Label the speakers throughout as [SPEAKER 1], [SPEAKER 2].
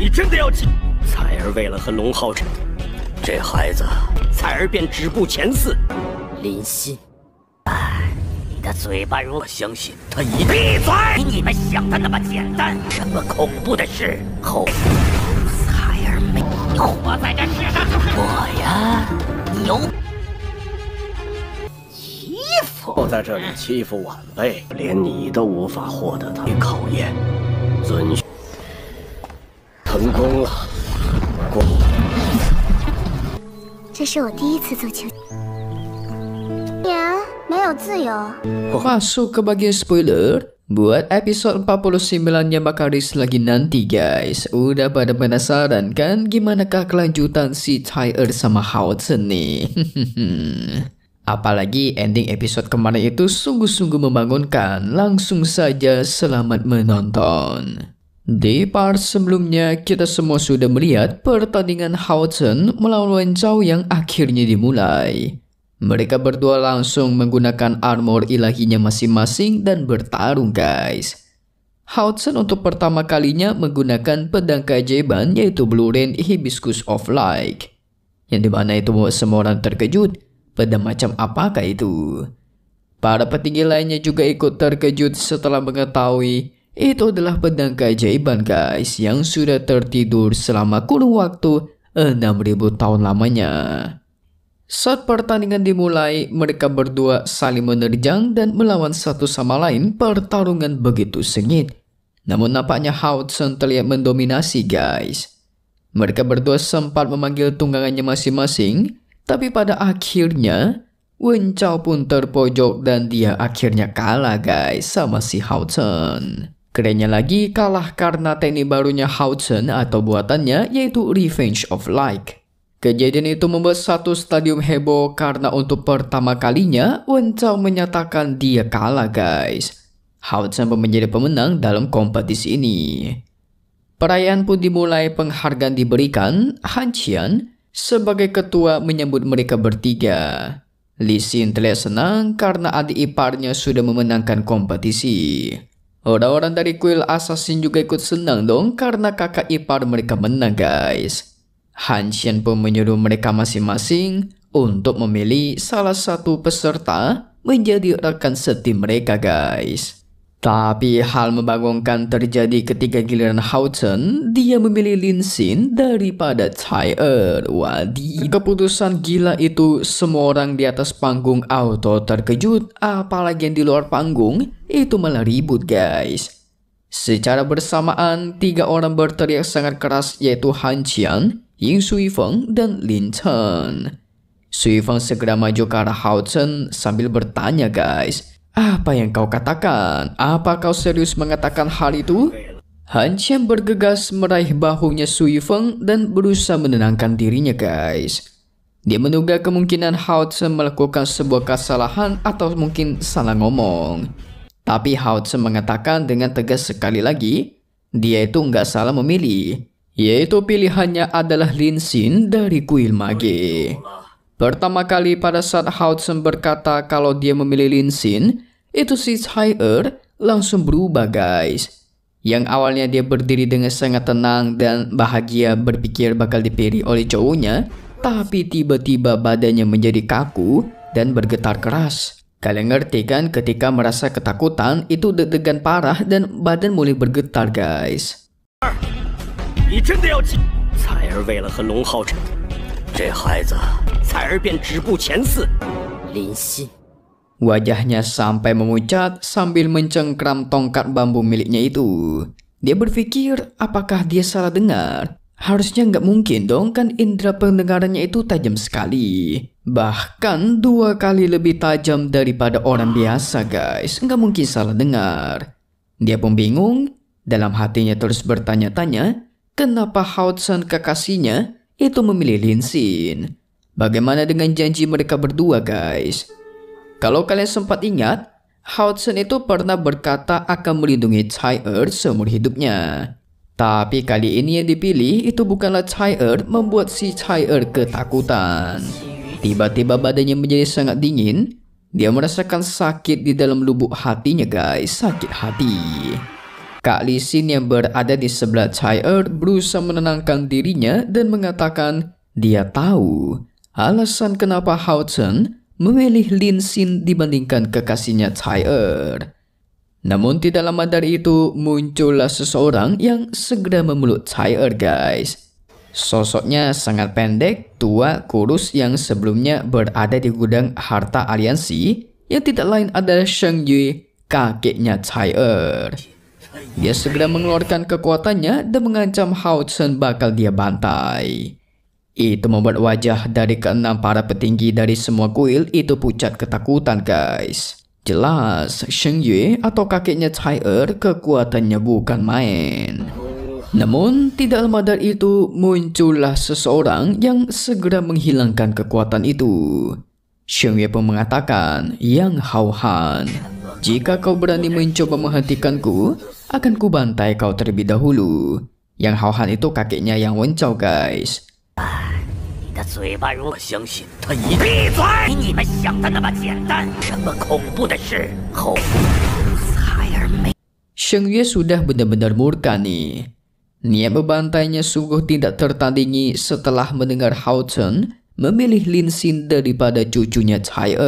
[SPEAKER 1] 你真的要进？彩儿为了和龙浩辰，这孩子，彩儿便止步前4。林心，你的嘴巴如我相信他一定。闭嘴！你们想的那么简单？什么恐怖的事？后彩儿没活在这世上，我呀，有欺负。我在这里欺负晚辈，连你都无法获得他的考验。遵循，成功了。过。
[SPEAKER 2] 这是我第一次做球。呀，没有自由。
[SPEAKER 3] Masuk ke bagian spoiler. Buat episode 49 yang bakal rilis lagi nanti guys. Udah pada penasaran kan gimanakah kelanjutan si Tyre sama Houghton nih? Apalagi ending episode kemarin itu sungguh-sungguh membangunkan. Langsung saja selamat menonton. Di part sebelumnya kita semua sudah melihat pertandingan Houghton melawan Wen Zhao yang akhirnya dimulai. Mereka berdua langsung menggunakan armor ilahinya masing-masing dan bertarung guys. Houghton untuk pertama kalinya menggunakan pedang keajaiban yaitu Blue Rain Hibiscus of Light. Yang dimana itu semua orang terkejut. Pedang macam apakah itu? Para petinggi lainnya juga ikut terkejut setelah mengetahui itu adalah pedang keajaiban guys yang sudah tertidur selama kurun waktu 6.000 tahun lamanya. Saat pertandingan dimulai, mereka berdua saling menerjang dan melawan satu sama lain. Pertarungan begitu sengit. Namun nampaknya Houghton terlihat mendominasi guys. Mereka berdua sempat memanggil tunggangannya masing-masing, tapi pada akhirnya Wen Zhao pun terpojok dan dia akhirnya kalah guys sama si Houghton. Kerennya lagi kalah karena teknik barunya Houghton atau buatannya yaitu Revenge of Light. Kejadian itu membuat satu stadium heboh karena untuk pertama kalinya Wen Zhao menyatakan dia kalah guys. Houghton pun menjadi pemenang dalam kompetisi ini. Perayaan pun dimulai, penghargaan diberikan. Han Qian sebagai ketua menyambut mereka bertiga. Li Xin terlihat senang karena adik iparnya sudah memenangkan kompetisi. Orang-orang dari kuil assassin juga ikut senang dong karena kakak ipar mereka menang guys. Han Qian pun menyuruh mereka masing-masing untuk memilih salah satu peserta menjadi rekan setim mereka guys. Tapi hal membangongkan terjadi ketika giliran Houghton, dia memilih Lin Xin daripada Tyre. Wadi, keputusan gila itu semua orang di atas panggung auto terkejut, apalagi yang di luar panggung itu malah ribut guys. Secara bersamaan, 3 orang berteriak sangat keras yaitu Han Qian, Ying Suifeng, dan Lin Chen. Suifeng segera maju ke arah Houghton sambil bertanya guys, apa yang kau katakan? Apa kau serius mengatakan hal itu? Han Qian bergegas meraih bahunya Suifeng dan berusaha menenangkan dirinya guys. Dia menduga kemungkinan Houghton melakukan sebuah kesalahan atau mungkin salah ngomong. Tapi Houghton mengatakan dengan tegas sekali lagi, dia itu nggak salah memilih. Yaitu pilihannya adalah Lin Xin dari kuil mage. Pertama kali pada saat Houghton berkata kalau dia memilih Lin Xin, itu si Tyre langsung berubah guys. Yang awalnya dia berdiri dengan sangat tenang dan bahagia berpikir bakal dipilih oleh cowoknya, tapi tiba-tiba badannya menjadi kaku dan bergetar keras. Kalian ngerti kan ketika merasa ketakutan itu deg-degan parah dan badan mulai bergetar guys.
[SPEAKER 1] 你真的要进？彩儿为了和龙浩辰，这孩子，彩儿便止步前4。林心，
[SPEAKER 3] Wajahnya sampai memucat sambil mencengkram tongkat bambu miliknya itu. Dia berpikir apakah dia salah dengar? Harusnya nggak mungkin dong kan indera pendengarannya itu tajam sekali. Bahkan 2 kali lebih tajam daripada orang biasa guys. Nggak mungkin salah dengar. Dia pun bingung. Dalam hatinya terus bertanya-tanya. Kenapa Houghton kekasihnya itu memilih Lin Xin? Bagaimana dengan janji mereka berdua guys? Kalau kalian sempat ingat, Houghton itu pernah berkata akan melindungi Tyre seumur hidupnya. Tapi kali ini yang dipilih itu bukanlah Tyre, membuat si Tyre ketakutan. Tiba-tiba badannya menjadi sangat dingin. Dia merasakan sakit di dalam lubuk hatinya guys, sakit hati. Kak Li Xin yang berada di sebelah Chai berusaha menenangkan dirinya dan mengatakan dia tahu alasan kenapa Hao Chen memilih Lin Xin dibandingkan kekasihnya Chai. Namun tidak lama dari itu muncullah seseorang yang segera memeluk Chai guys. Sosoknya sangat pendek, tua, kurus yang sebelumnya berada di gudang harta aliansi yang tidak lain adalah Sheng Yue, kakeknya Chai. Dia segera mengeluarkan kekuatannya dan mengancam Hao Chen bakal dia bantai. Itu membuat wajah dari keenam para petinggi dari semua kuil itu pucat ketakutan guys. Jelas Sheng Yue atau kakeknya Chai kekuatannya bukan main. Namun tidak lama dari itu muncullah seseorang yang segera menghilangkan kekuatan itu. Sheng Yue pun mengatakan, "Yang Hao Han, jika kau berani mencoba menghentikanku, akan kubantai kau terlebih dahulu." Yang Hao Han itu kakeknya yang Wencao guys.
[SPEAKER 1] 你的嘴巴如果相信他一定闭嘴！你们想的那么简单，这么恐怖的事后彩儿没。
[SPEAKER 3] Sheng Yue sudah benar-benar murka nih. Niat membantainya sungguh tidak tertandingi setelah mendengar Hao Chen memilih Lin Xin daripada cucunya Chai.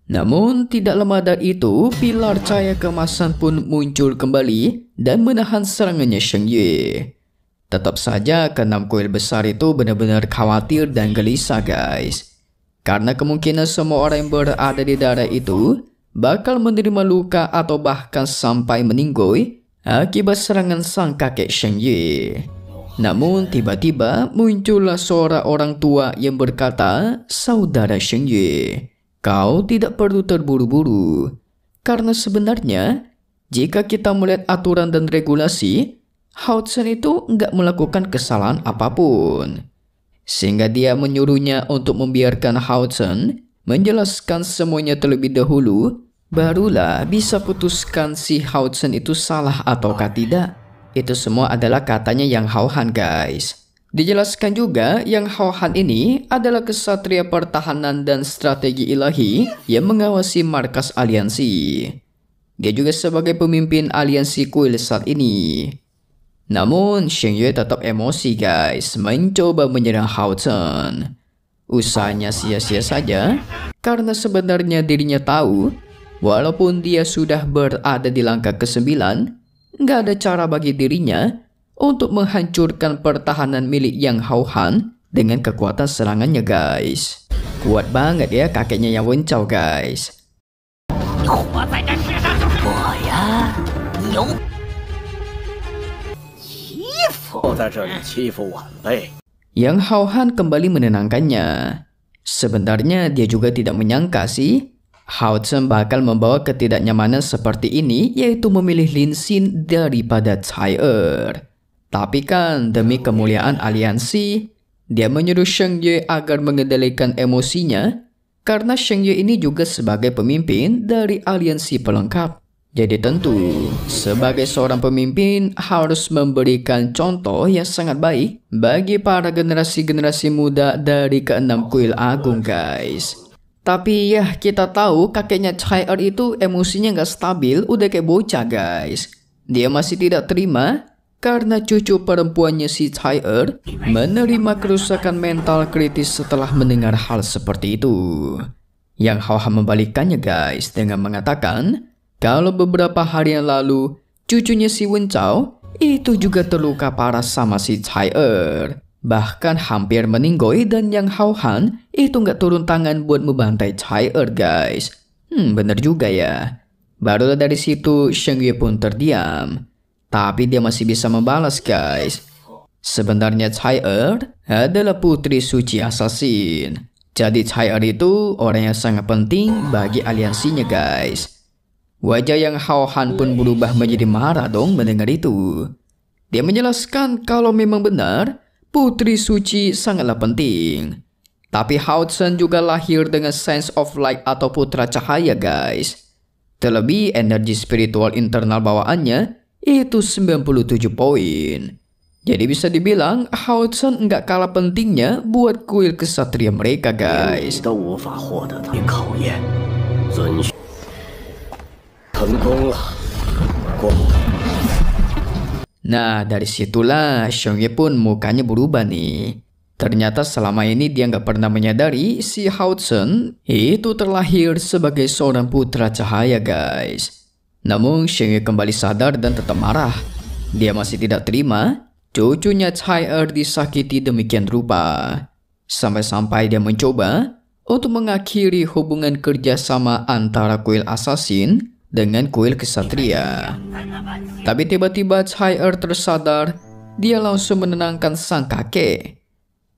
[SPEAKER 3] Namun tidak lama dari itu pilar cahaya keemasan pun muncul kembali dan menahan serangannya Sheng Yue. Tetap saja keenam kuil besar itu benar-benar khawatir dan gelisah guys. Karena kemungkinan semua orang yang berada di daerah itu bakal menerima luka atau bahkan sampai meninggoy akibat serangan sang kakek Sheng Yue. Namun tiba-tiba muncullah seorang orang tua yang berkata, "Saudara Sheng Yue, kau tidak perlu terburu-buru. Karena sebenarnya jika kita melihat aturan dan regulasi, Hao Chen itu nggak melakukan kesalahan apapun." Sehingga dia menyuruhnya untuk membiarkan Hao Chen menjelaskan semuanya terlebih dahulu, barulah bisa putuskan si Hao Chen itu salah ataukah tidak. Itu semua adalah katanya Yang Hao Han guys. Dijelaskan juga Yang Hao Han ini adalah kesatria pertahanan dan strategi ilahi yang mengawasi markas aliansi. Dia juga sebagai pemimpin aliansi kuil saat ini. Namun Sheng Yue tetap emosi guys, mencoba menyerang Hao Chen. Usahanya sia-sia saja karena sebenarnya dirinya tahu walaupun dia sudah berada di langkah ke-9, nggak ada cara bagi dirinya untuk menghancurkan pertahanan milik Yang Hao Han dengan kekuatan serangannya guys. Kuat banget ya kakeknya Yang Wencao guys.
[SPEAKER 1] 你活在这世上就是我呀！你有欺负我在这里欺负晚辈。
[SPEAKER 3] Yang Hao Han kembali menenangkannya. Sebenarnya dia juga tidak menyangka sih Hao Chen bakal membawa ketidaknyamanan seperti ini, yaitu memilih Lin Xin daripada Chai. Tapi kan demi kemuliaan aliansi, dia menyuruh Sheng Yue agar mengendalikan emosinya karena Sheng Yue ini juga sebagai pemimpin dari aliansi pelengkap. Jadi tentu sebagai seorang pemimpin harus memberikan contoh yang sangat baik bagi para generasi-generasi muda dari keenam kuil agung guys. Tapi ya kita tahu kakeknya Chai itu emosinya nggak stabil, udah kayak bocah guys. Dia masih tidak terima karena cucu perempuannya si Chai menerima kerusakan mental kritis setelah mendengar hal seperti itu. Yang Hao Han membalikkannya guys dengan mengatakan kalau beberapa hari yang lalu cucunya si Wencao itu juga terluka parah sama si Chai, bahkan hampir meninggoy, dan Yang Hao Han itu nggak turun tangan buat membantai Chai guys. Bener juga ya. Barulah dari situ Sheng Yue pun terdiam. Tapi dia masih bisa membalas guys. Sebenarnya Chai adalah putri suci assassin. Jadi Chai itu orang yang sangat penting bagi aliansinya guys. Wajah Yang Hao Han pun berubah menjadi marah dong mendengar itu. Dia menjelaskan kalau memang benar putri suci sangatlah penting. Tapi Hao Chen juga lahir dengan sense of light atau putra cahaya guys. Terlebih energi spiritual internal bawaannya itu 97 poin. Jadi bisa dibilang Hao Chen nggak kalah pentingnya buat kuil kesatria mereka guys. Nah, dari situlah Xiong Ye pun mukanya berubah nih. Ternyata selama ini dia nggak pernah menyadari si Hao Chen itu terlahir sebagai seorang putra cahaya, guys. Namun Xiong Ye kembali sadar dan tetap marah. Dia masih tidak terima cucunya Cai Er disakiti demikian rupa. Sampai-sampai dia mencoba untuk mengakhiri hubungan kerjasama antara kuil assassin dengan kuil kesatria. Tapi tiba-tiba Cai Er tersadar, dia langsung menenangkan sang kakek.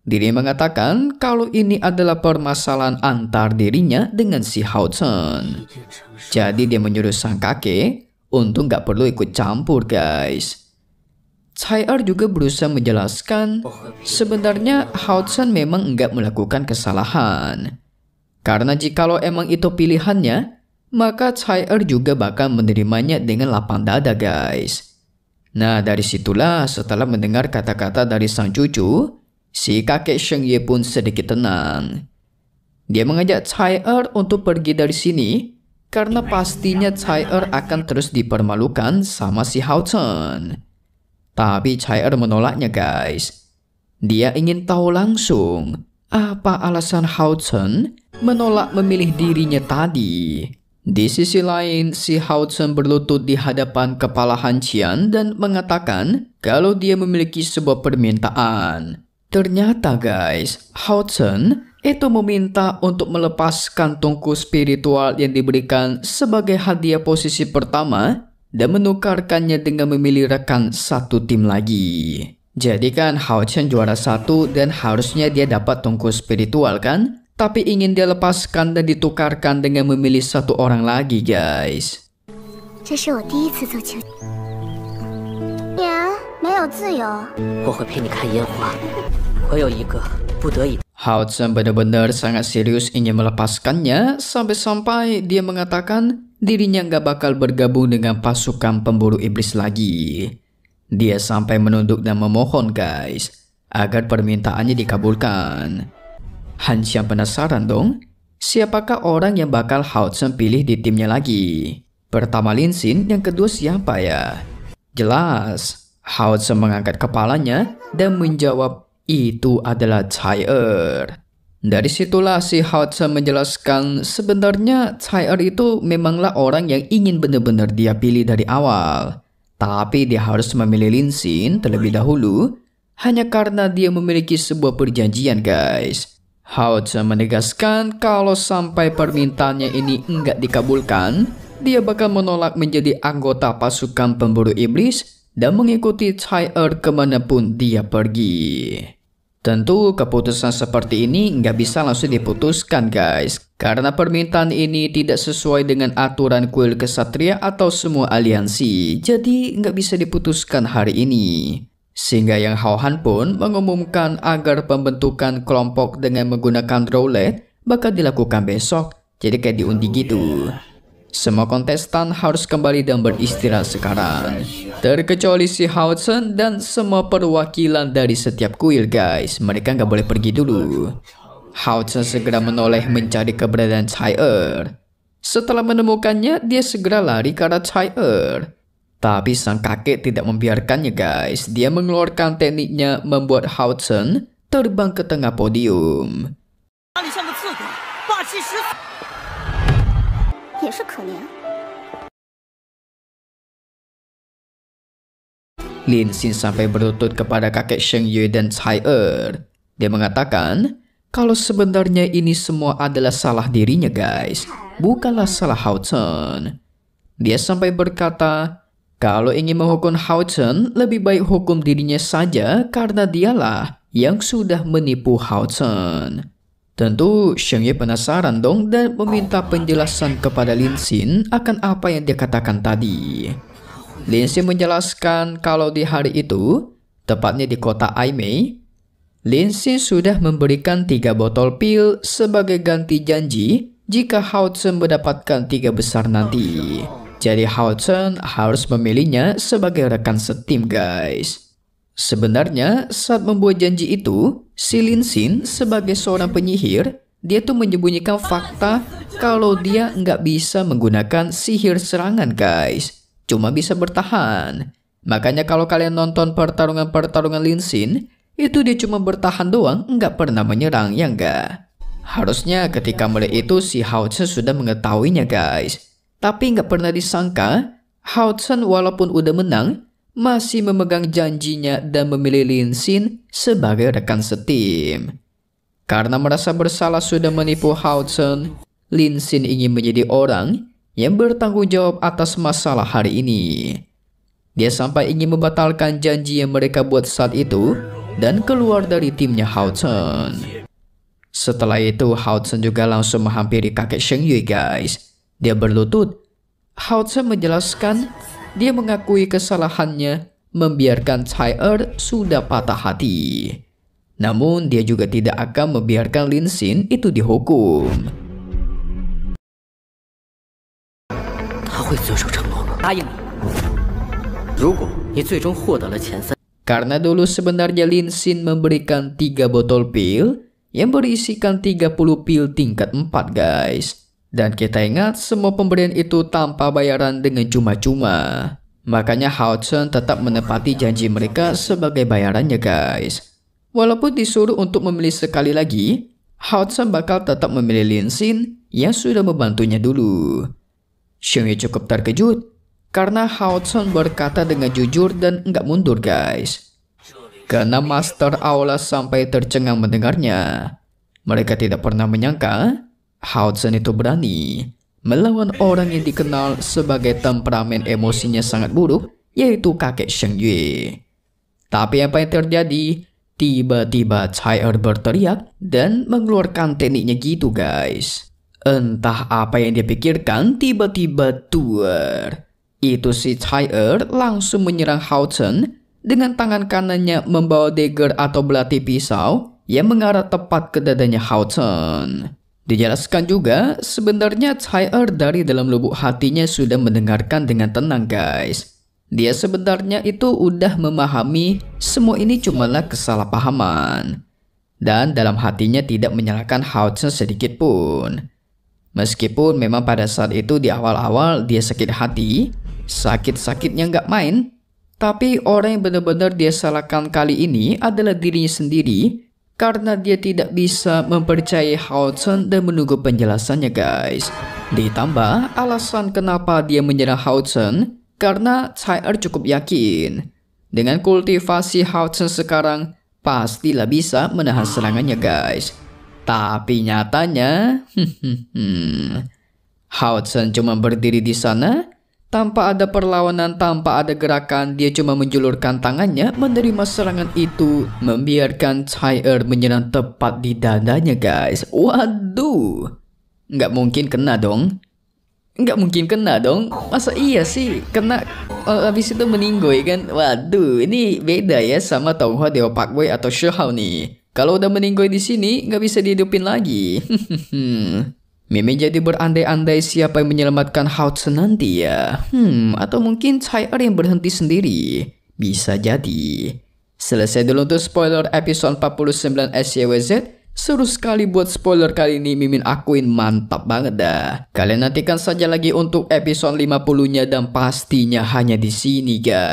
[SPEAKER 3] Dirinya mengatakan kalau ini adalah permasalahan antar dirinya dengan si Hao Chen. Jadi dia menyuruh sang kakek untuk nggak perlu ikut campur, guys. Cai Er juga berusaha menjelaskan sebenarnya Hao Chen memang enggak melakukan kesalahan. Karena jikalau emang itu pilihannya, maka Cai Er juga bakal menerimanya dengan lapang dada, guys. Nah, dari situlah setelah mendengar kata-kata dari sang cucu, si kakek Xiong Ye pun sedikit tenang. Dia mengajak Cai Er untuk pergi dari sini karena pastinya Cai Er akan terus dipermalukan sama si Hao Chen. Tapi Cai Er menolaknya, guys. Dia ingin tahu langsung apa alasan Hao Chen menolak memilih dirinya tadi. Di sisi lain, si Hao Chen berlutut di hadapan kepala Han Qian dan mengatakan kalau dia memiliki sebuah permintaan. Ternyata, guys, Hao Chen itu meminta untuk melepaskan tungku spiritual yang diberikan sebagai hadiah posisi pertama dan menukarkannya dengan memilih rekan satu tim lagi. Jadi kan Hao Chen juara 1 dan harusnya dia dapat tungku spiritual kan? Tapi ingin dia lepaskan dan ditukarkan dengan memilih satu orang lagi, guys.
[SPEAKER 2] 这是我第一次做球。娘，没有自由。
[SPEAKER 1] 我会陪你看烟花。我有一个不得已。
[SPEAKER 3] Hao Chen benar-benar sangat serius ingin melepaskannya sampai-sampai dia mengatakan dirinya nggak bakal bergabung dengan pasukan pemburu iblis lagi. Dia sampai menunduk dan memohon, guys, agar permintaannya dikabulkan. Han Qian penasaran dong, siapakah orang yang bakal Hao Chen pilih di timnya lagi? Pertama Lin Xin, yang kedua siapa ya? Jelas, Hao Chen mengangkat kepalanya dan menjawab itu adalah Cai Er. Dari situlah si Hao Chen menjelaskan sebenarnya Cai Er itu memanglah orang yang ingin benar-benar dia pilih dari awal. Tapi dia harus memilih Lin Xin terlebih dahulu hanya karena dia memiliki sebuah perjanjian, guys. Hao Chen menegaskan kalau sampai permintaannya ini enggak dikabulkan, dia bakal menolak menjadi anggota pasukan pemburu iblis dan mengikuti Cai Er kemanapun dia pergi. Tentu keputusan seperti ini nggak bisa langsung diputuskan, guys, karena permintaan ini tidak sesuai dengan aturan kuil kesatria atau semua aliansi, jadi nggak bisa diputuskan hari ini. Sehingga Yang Hao Han pun mengumumkan agar pembentukan kelompok dengan menggunakan roulette bakal dilakukan besok, jadi kayak diundi gitu. Semua kontestan harus kembali dan beristirahat sekarang, terkecuali si Hao Chen dan semua perwakilan dari setiap kuil, guys. Mereka nggak boleh pergi dulu. Hao Chen segera menoleh mencari keberadaan Cai Er. Setelah menemukannya, dia segera lari ke arah Cai Er. Tapi sang kakek tidak membiarkannya, guys. Dia mengeluarkan tekniknya membuat Hao Chen terbang ke tengah podium.
[SPEAKER 2] 也是可怜。
[SPEAKER 3] Lin Xin sampai berlutut kepada kakek Sheng Yue dan Cai Er. Dia mengatakan kalau sebenarnya ini semua adalah salah dirinya, guys, bukanlah salah Hao Chen. Dia sampai berkata kalau ingin menghukum Hao Chen, lebih baik hukum dirinya saja karena dialah yang sudah menipu Hao Chen. Tentu Sheng Ye penasaran dong dan meminta penjelasan kepada Lin Xin akan apa yang dia katakan tadi. Lin Xin menjelaskan kalau di hari itu, tepatnya di kota Aimei, Lin Xin sudah memberikan 3 botol pil sebagai ganti janji jika Hao Chen mendapatkan 3 besar nanti. Jadi Hao Chen harus memilihnya sebagai rekan setim, guys. Sebenarnya saat membuat janji itu, si Lin Xin sebagai seorang penyihir, dia tuh menyembunyikan fakta kalau dia nggak bisa menggunakan sihir serangan, guys. Cuma bisa bertahan. Makanya kalau kalian nonton pertarungan Lin Xin, itu dia cuma bertahan doang, nggak pernah menyerang, ya enggak? Harusnya ketika mulai itu si Hao Chen sudah mengetahuinya guys. Tapi nggak pernah disangka, Hao Chen walaupun udah menang, masih memegang janjinya dan memilih Lin Xin sebagai rekan setim. Karena merasa bersalah sudah menipu Hao Chen, Lin Xin ingin menjadi orang yang bertanggung jawab atas masalah hari ini. Dia sampai ingin membatalkan janji yang mereka buat saat itu dan keluar dari timnya Hao Chen. Setelah itu Hao Chen juga langsung menghampiri kakek Sheng Yue guys. Dia berlutut. Hao Chen menjelaskan dia mengakui kesalahannya membiarkan Cai sudah patah hati. Namun dia juga tidak akan membiarkan Lin Xin itu dihukum. Karena dulu sebenarnya Lin Xin memberikan 3 botol pil yang berisikan 30 pil tingkat 4 guys. Dan kita ingat semua pemberian itu tanpa bayaran dengan cuma-cuma. Makanya Hao Chen tetap menepati janji mereka sebagai bayarannya guys. Walaupun disuruh untuk memilih sekali lagi, Hao Chen bakal tetap memilih Lin Xin yang sudah membantunya dulu. Sheng Yue cukup terkejut karena Hao Chen berkata dengan jujur dan nggak mundur guys. Karena Master Aula sampai tercengang mendengarnya. Mereka tidak pernah menyangka Hao Chen itu berani melawan orang yang dikenal sebagai temperamen emosinya sangat buruk, yaitu kakek Sheng Yue. Tapi apa yang terjadi? Tiba-tiba Cai berteriak dan mengeluarkan tekniknya gitu guys. Entah apa yang dia pikirkan, tiba-tiba tuar. Itu si Cai langsung menyerang Hao Chen dengan tangan kanannya membawa dagger atau belati pisau yang mengarah tepat ke dadanya Hao Chen. Dijelaskan juga, sebenarnya Cai dari dalam lubuk hatinya sudah mendengarkan dengan tenang guys. Dia sebenarnya itu udah memahami semua ini cumalah kesalahpahaman. Dan dalam hatinya tidak menyalahkan Hao Chen sedikit pun. Meskipun memang pada saat itu di awal-awal dia sakit hati, sakit-sakitnya nggak main. Tapi orang yang benar-benar dia salahkan kali ini adalah dirinya sendiri. Karena dia tidak bisa mempercayai Hao Chen dan menunggu penjelasannya guys. Ditambah alasan kenapa dia menyerang Hao Chen, karena Cai cukup yakin dengan kultivasi Hao Chen sekarang pastilah bisa menahan serangannya guys. Tapi nyatanya Hao Chen cuma berdiri di sana tanpa ada perlawanan, tanpa ada gerakan. Dia cuma menjulurkan tangannya menerima serangan itu, membiarkan Cai menyerang tepat di dadanya guys. Waduh, nggak mungkin kena dong. Nggak mungkin kena dong. Masa iya sih kena habis itu meninggoy kan? Waduh, ini beda ya sama Tonghua Dewa Pak Boy atau Shihao nih. Kalau udah meninggoy di sini nggak bisa dihidupin lagi. Mimin jadi berandai-andai siapa yang menyelamatkan Hao Chen nanti ya. Atau mungkin Cai yang berhenti sendiri. Bisa jadi. Selesai dulu untuk spoiler episode 49 SYWZ. Seru sekali buat spoiler kali ini, Mimin akuin mantap banget dah. Kalian nantikan saja lagi untuk episode 50-nya dan pastinya hanya di sini guys.